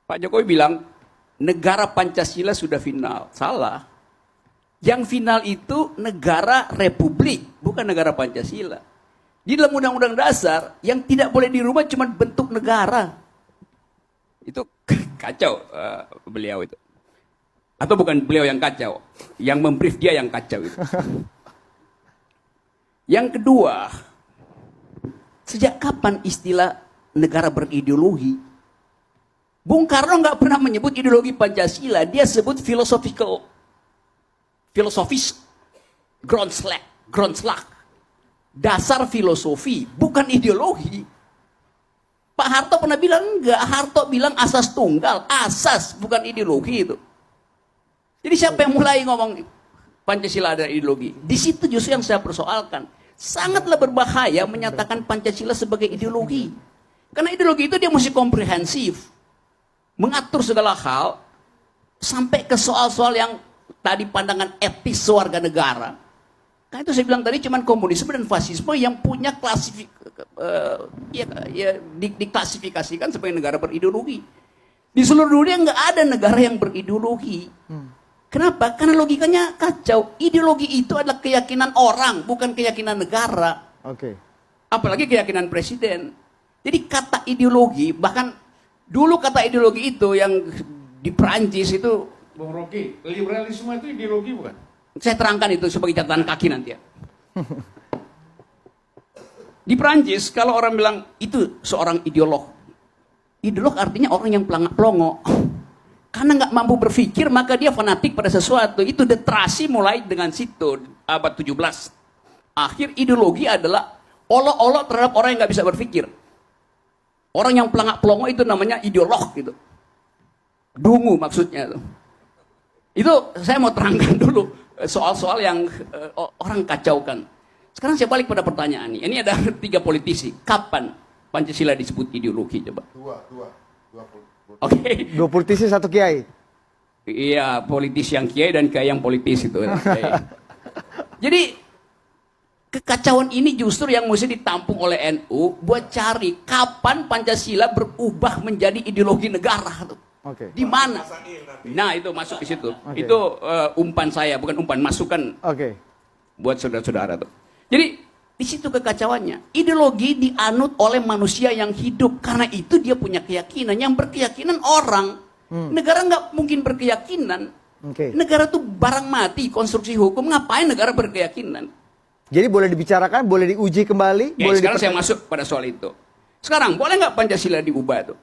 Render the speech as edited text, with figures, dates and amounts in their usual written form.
Pak Jokowi bilang, negara Pancasila sudah final. Salah. Yang final itu negara republik, bukan negara Pancasila. Di dalam Undang-Undang Dasar, yang tidak boleh dirubah cuma bentuk negara. Itu kacau beliau itu. Atau bukan beliau yang kacau, yang membrief dia yang kacau itu. Yang kedua, sejak kapan istilah negara berideologi? Bung Karno nggak pernah menyebut ideologi Pancasila, dia sebut filosofis Grondslag, dasar filosofi, bukan ideologi. Pak Harto pernah bilang enggak, Harto bilang asas tunggal, asas bukan ideologi itu. Jadi siapa yang mulai ngomong Pancasila ada ideologi? Di situ justru yang saya persoalkan. Sangatlah berbahaya menyatakan Pancasila sebagai ideologi. Karena ideologi itu dia mesti komprehensif. Mengatur segala hal sampai ke soal-soal yang tadi pandangan etis warga negara. Kan itu saya bilang tadi cuman komunisme dan fasisme yang punya diklasifikasikan sebagai negara berideologi. Di seluruh dunia nggak ada negara yang berideologi. Kenapa? Karena logikanya kacau. Ideologi itu adalah keyakinan orang, bukan keyakinan negara. Oke. Apalagi keyakinan presiden. Jadi kata ideologi, bahkan dulu kata ideologi itu yang di Perancis itu, Bung Rocky, liberalisme itu ideologi bukan? saya terangkan itu sebagai catatan kaki nanti ya. Di Perancis kalau orang bilang itu seorang ideolog, ideolog artinya orang yang pelongo. Karena nggak mampu berpikir maka dia fanatik pada sesuatu. Itu literasi mulai dengan situ abad 17. Akhir ideologi adalah olok-olok terhadap orang yang nggak bisa berpikir. Orang yang pelongo itu namanya ideolog gitu. Dungu maksudnya. Itu saya mau terangkan dulu soal-soal yang orang kacaukan. Sekarang saya balik pada pertanyaan ini. Ini ada 3 politisi. Kapan Pancasila disebut ideologi coba? Dua Oke. 2 politisi 1 kiai. Iya, politisi yang kiai dan kiai yang politis itu. Jadi kekacauan ini justru yang mesti ditampung oleh NU buat cari kapan Pancasila berubah menjadi ideologi negara tuh. Oke. Di mana? Nah, itu masuk ke situ. Oke. Itu umpan saya, bukan umpan, masukan Oke. buat saudara-saudara tuh. Jadi di situ kekacauannya. Ideologi dianut oleh manusia yang hidup karena itu dia punya keyakinan. Yang berkeyakinan orang. Negara nggak mungkin berkeyakinan. Oke. Negara tuh barang mati, konstruksi hukum. Ngapain negara berkeyakinan? Jadi boleh dibicarakan, boleh diuji kembali, Ya, boleh sekarang saya masuk pada soal itu. Sekarang boleh nggak Pancasila diubah tuh?